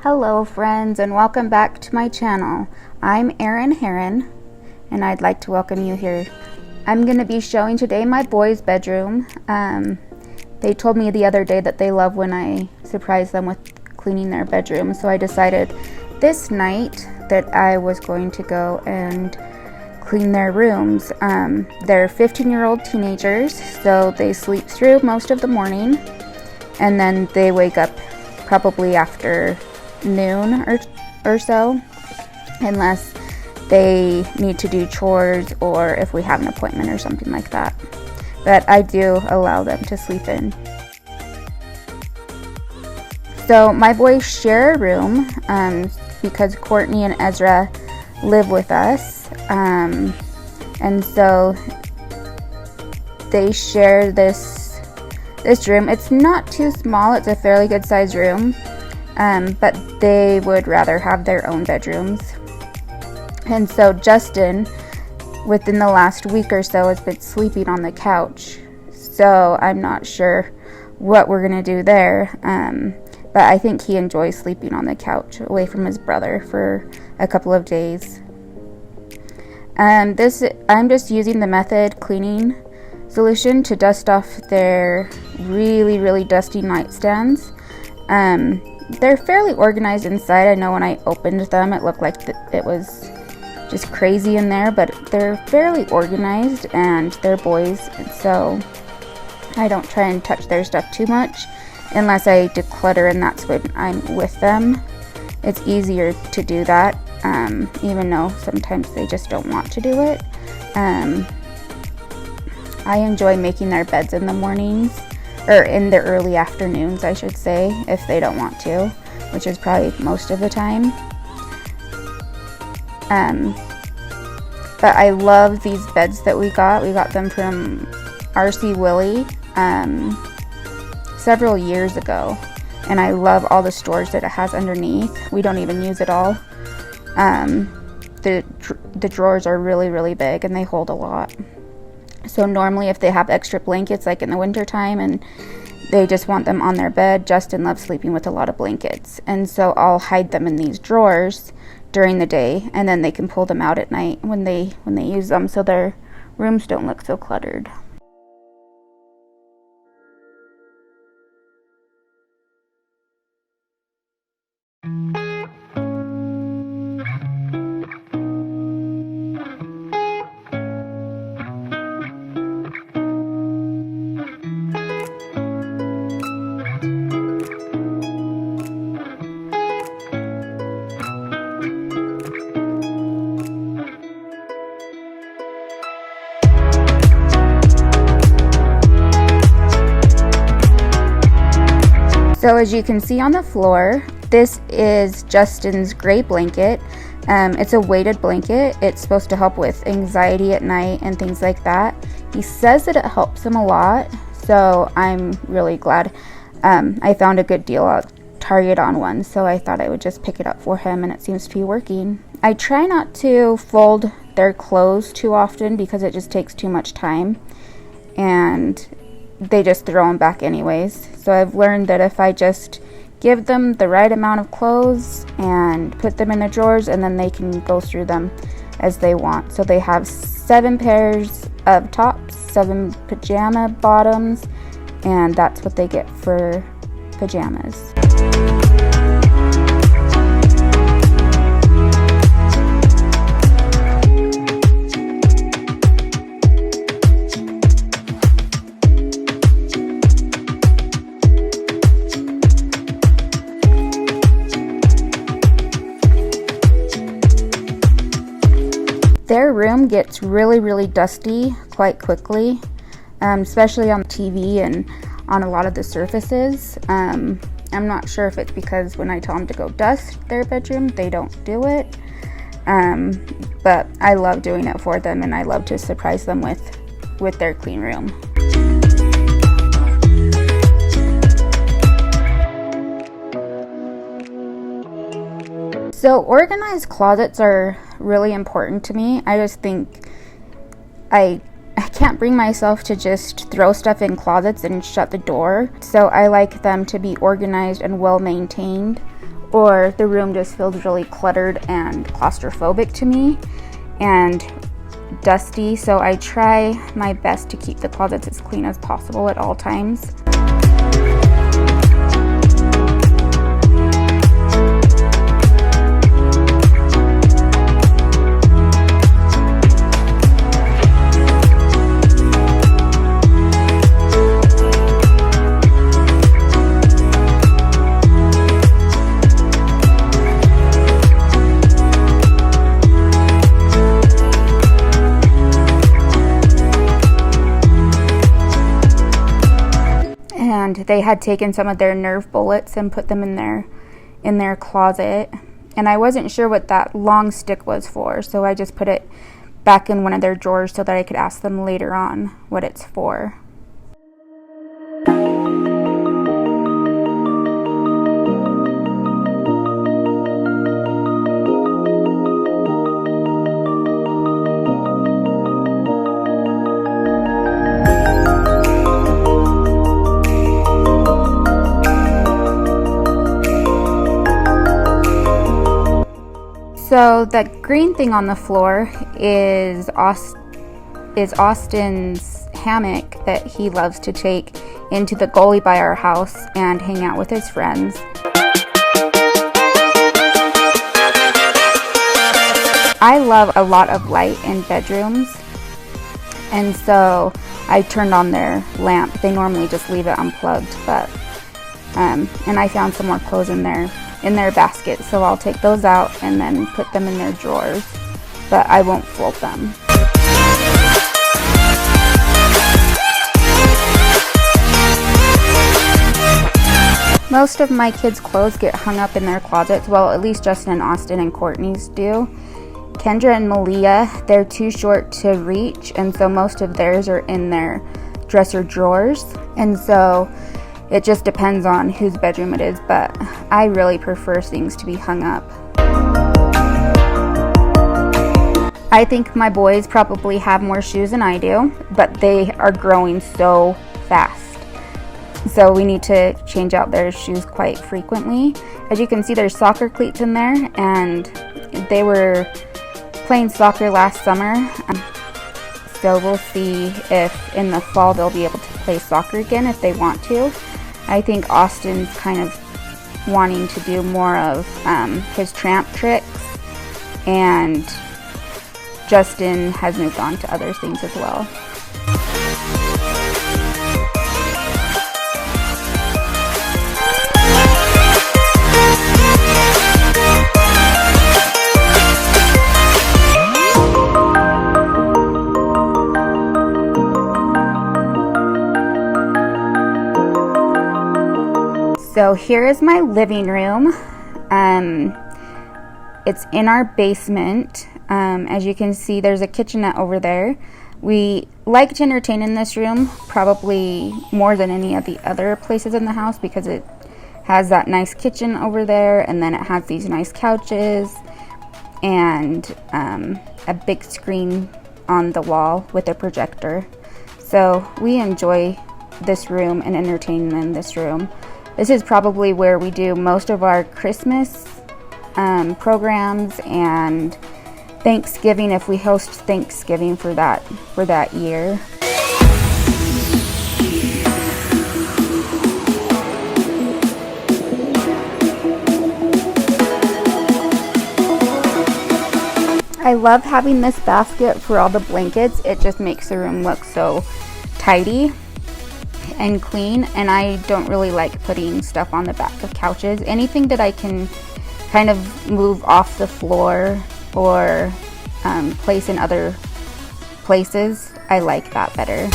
Hello friends, and welcome back to my channel. I'm Erin Herrin and I'd like to welcome you here. I'm going to be showing today my boys' bedroom. They told me the other day that they love when I surprise them with cleaning their bedroom, so I decided this night that I was going to go and clean their rooms. They're 15-year-old teenagers, so they sleep through most of the morning and then they wake up probably after noon or so, unless they need to do chores or if we have an appointment or something like that. But I do allow them to sleep in. So my boys share a room because Courtney and Ezra live with us, and so they share this room. It's not too small, it's a fairly good sized room, but they would rather have their own bedrooms. And so Justin, within the last week or so, has been sleeping on the couch, so I'm not sure what we're gonna do there, but I think he enjoys sleeping on the couch away from his brother for a couple of days. I'm just using the Method cleaning solution to dust off their really dusty nightstands. They're fairly organized inside. I know when I opened them it looked like it was just crazy in there, but they're fairly organized and they're boys, and so I don't try and touch their stuff too much unless I declutter, and that's when I'm with them. It's easier to do that, even though sometimes they just don't want to do it. I enjoy making their beds in the mornings, or in the early afternoons I should say, if they don't want to, which is probably most of the time. But I love these beds that we got. We got them from RC Willie several years ago, and I love all the storage that it has underneath. We don't even use it all. The drawers are really big and they hold a lot. So normally if they have extra blankets, like in the winter time, and they just want them on their bed, Justin loves sleeping with a lot of blankets, and so I'll hide them in these drawers during the day, and then they can pull them out at night when they use them, so their rooms don't look so cluttered. So as you can see on the floor, this is Justin's gray blanket. It's a weighted blanket. It's supposed to help with anxiety at night and things like that. He says that it helps him a lot, so I'm really glad. I found a good deal at Target on one, so I thought I would just pick it up for him, and it seems to be working. I try not to fold their clothes too often because it just takes too much time, and they just throw them back anyways. So I've learned that if I just give them the right amount of clothes and put them in the drawers, and then they can go through them as they want. So they have 7 pairs of tops, 7 pajama bottoms, and that's what they get for pajamas. Their room gets really dusty quite quickly, especially on TV and on a lot of the surfaces. I'm not sure if it's because when I tell them to go dust their bedroom, they don't do it. But I love doing it for them, and I love to surprise them with their clean room. So organized closets are really important to me. I just think I can't bring myself to just throw stuff in closets and shut the door. So I like them to be organized and well maintained, or the room just feels really cluttered and claustrophobic to me and dusty. So I try my best to keep the closets as clean as possible at all times. And they had taken some of their Nerve bullets and put them in their closet, and I wasn't sure what that long stick was for, so I just put it back in one of their drawers so that I could ask them later on what it's for. So that green thing on the floor is Austin's hammock that he loves to take into the gully by our house and hang out with his friends. I love a lot of light in bedrooms, and so I turned on their lamp. They normally just leave it unplugged, but and I found some more clothes in their basket, so I'll take those out and then put them in their drawers, but I won't fold them. Most of my kids' clothes get hung up in their closets. Well, at least Justin and Austin and Courtney's do. Kendra and Malia, they're too short to reach, and so most of theirs are in their dresser drawers, and so it just depends on whose bedroom it is, but I really prefer things to be hung up. I think my boys probably have more shoes than I do, but they are growing so fast. So we need to change out their shoes quite frequently. As you can see, there's soccer cleats in there, and they were playing soccer last summer. So we'll see if in the fall they'll be able to play soccer again if they want to. I think Austin's kind of wanting to do more of his tramp tricks, and Justin has moved on to other things as well. So here is my living room. It's in our basement. As you can see, there's a kitchenette over there. We like to entertain in this room, probably more than any of the other places in the house, because it has that nice kitchen over there, and then it has these nice couches and a big screen on the wall with a projector. So we enjoy this room and entertain in this room. This is probably where we do most of our Christmas programs and Thanksgiving, if we host Thanksgiving for that year. I love having this basket for all the blankets. It just makes the room look so tidy and clean, and I don't really like putting stuff on the back of couches. Anything that I can kind of move off the floor or place in other places, I like that better.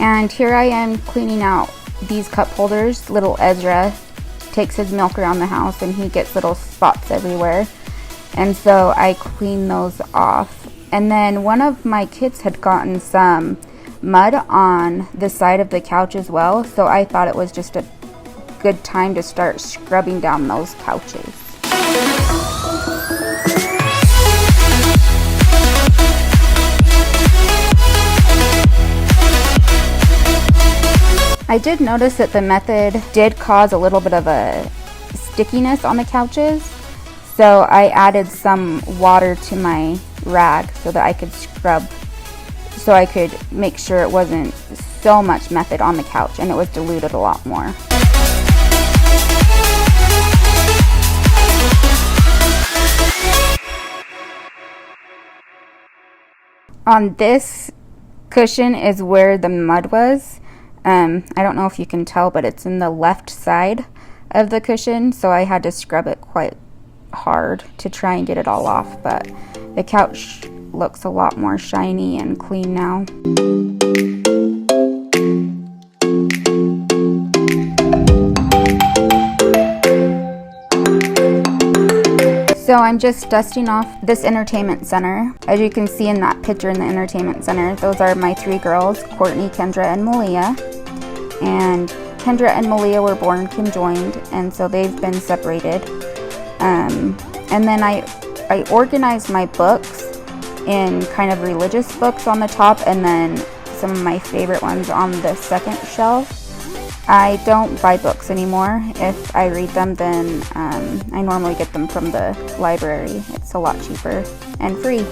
And here I am cleaning out these cup holders. Little Ezra takes his milk around the house and he gets little spots everywhere. And so I clean those off. And then one of my kids had gotten some mud on the side of the couch as well. So I thought it was just a good time to start scrubbing down those couches. I did notice that the method did cause a little bit of a stickiness on the couches, so I added some water to my rag so that I could scrub, so I could make sure it wasn't so much method on the couch and it was diluted a lot more. On this cushion is where the mud was. I don't know if you can tell, but it's in the left side of the cushion, so I had to scrub it quite hard to try and get it all off, but the couch looks a lot more shiny and clean now. So I'm just dusting off this entertainment center. As you can see in that picture in the entertainment center, those are my 3 girls, Courtney, Kendra, and Malia. And Kendra and Malia were born conjoined, and so they've been separated. And then I organized my books in kind of religious books on the top, and then some of my favorite ones on the second shelf. I don't buy books anymore. If I read them, then I normally get them from the library. It's a lot cheaper and free.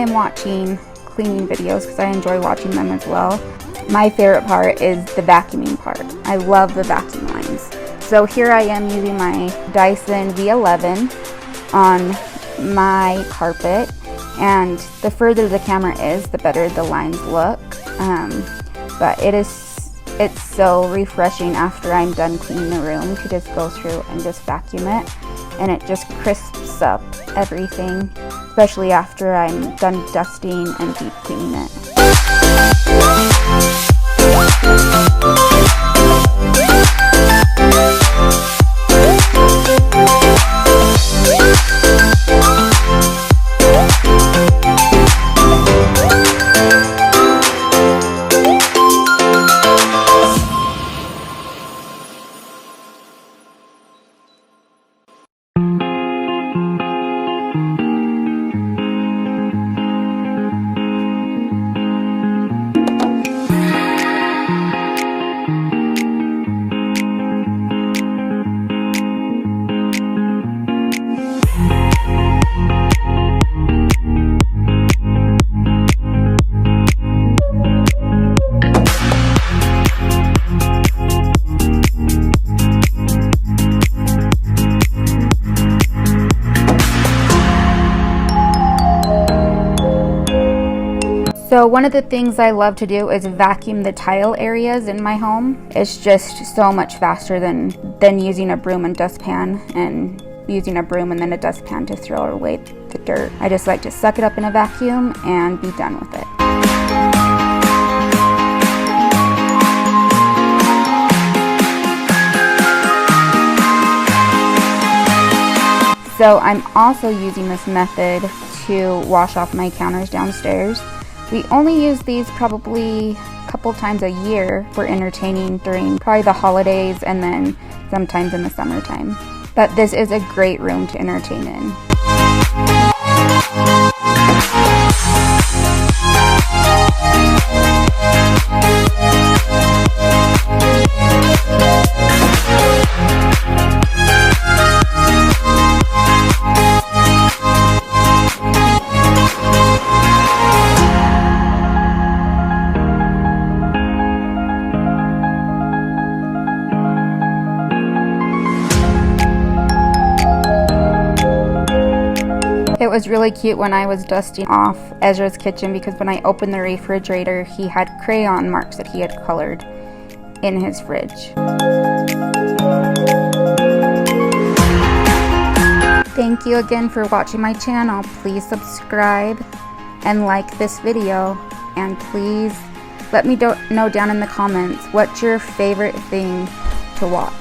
Watching cleaning videos, because I enjoy watching them as well, my favorite part is the vacuuming part. I love the vacuum lines. So here I am using my Dyson V11 on my carpet, and the further the camera is, the better the lines look. But it's so refreshing after I'm done cleaning the room to just go through and just vacuum it, and it just crisps up everything, especially after I'm done dusting and deep cleaning it. So one of the things I love to do is vacuum the tile areas in my home. It's just so much faster than using a broom and dustpan, and using a broom and then a dustpan to throw away the dirt. I just like to suck it up in a vacuum and be done with it. So I'm also using this method to wash off my counters downstairs. We only use these probably a couple times a year for entertaining during probably the holidays and then sometimes in the summertime. But this is a great room to entertain in. was really cute when I was dusting off Ezra's kitchen, because when I opened the refrigerator, he had crayon marks that he had colored in his fridge. Thank you again for watching my channel. Please subscribe and like this video, and please let me know down in the comments what's your favorite thing to watch.